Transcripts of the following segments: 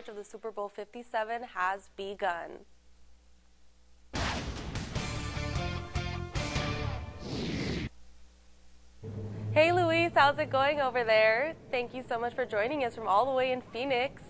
coverage of the Super Bowl 57 has begun. Hey Luis, how's it going over there? Thank you so much for joining us from all the way in Phoenix.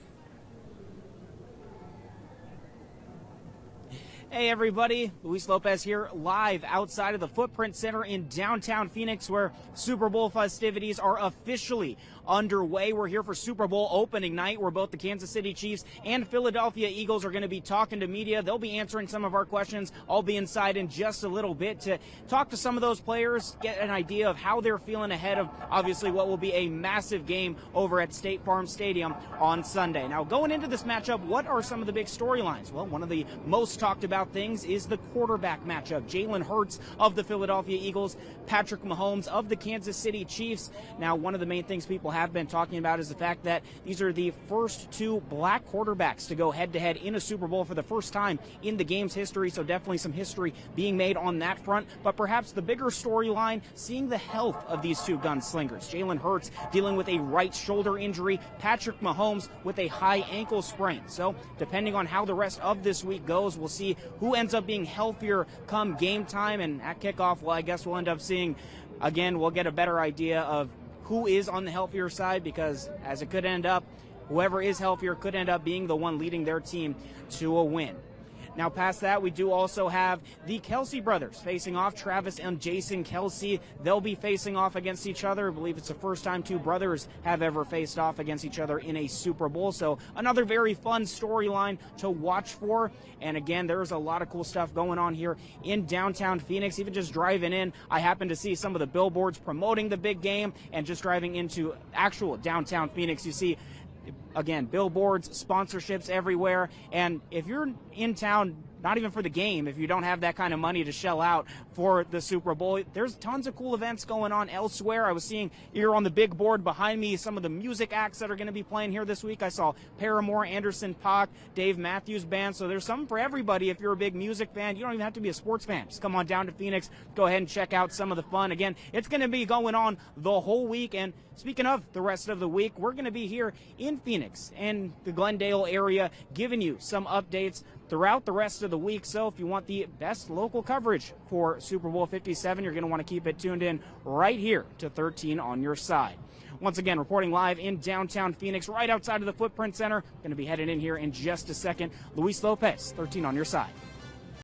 Hey everybody, Luis Lopez here, live outside of the Footprint Center in downtown Phoenix, where Super Bowl festivities are officially underway. We're here for Super Bowl opening night, where both the Kansas City Chiefs and Philadelphia Eagles are going to be talking to media. They'll be answering some of our questions. I'll be inside in just a little bit to talk to some of those players, get an idea of how they're feeling ahead of obviously what will be a massive game over at State Farm Stadium on Sunday. Now, going into this matchup, what are some of the big storylines? Well, one of the most talked about things is the quarterback matchup. Jalen Hurts of the Philadelphia Eagles, Patrick Mahomes of the Kansas City Chiefs. Now, one of the main things people have been talking about is the fact that these are the first two black quarterbacks to go head-to-head in a Super Bowl for the first time in the game's history, so definitely some history being made on that front. But perhaps the bigger storyline, seeing the health of these two gunslingers. Jalen Hurts dealing with a right shoulder injury, Patrick Mahomes with a high ankle sprain. So depending on how the rest of this week goes, we'll see who ends up being healthier come game time. And at kickoff, well, I guess we'll end up seeing, again, we'll get a better idea of who is on the healthier side, because as it could end up, whoever is healthier could end up being the one leading their team to a win. Now, past that, we do also have the Kelsey brothers facing off, Travis and Jason Kelsey. They'll be facing off against each other. I believe it's the first time two brothers have ever faced off against each other in a Super Bowl. So another very fun storyline to watch for. And again, there's a lot of cool stuff going on here in downtown Phoenix. Even just driving in, I happened to see some of the billboards promoting the big game, and just driving into actual downtown Phoenix, you see, again, billboards, sponsorships everywhere. And if you're in town, not even for the game, if you don't have that kind of money to shell out for the Super Bowl, there's tons of cool events going on elsewhere. I was seeing here on the big board behind me some of the music acts that are going to be playing here this week. I saw Paramore, Anderson .Paak, Dave Matthews Band. So there's something for everybody. If you're a big music fan, you don't even have to be a sports fan. Just come on down to Phoenix. Go ahead and check out some of the fun. Again, it's going to be going on the whole week. And speaking of the rest of the week, we're going to be here in Phoenix and the Glendale area giving you some updates throughout the rest of the week. So if you want the best local coverage for Super Bowl 57, you're going to want to keep it tuned in right here to 13 on your side. Once again, reporting live in downtown Phoenix, right outside of the Footprint Center. Going to be headed in here in just a second. Luis Lopez, 13 on your side.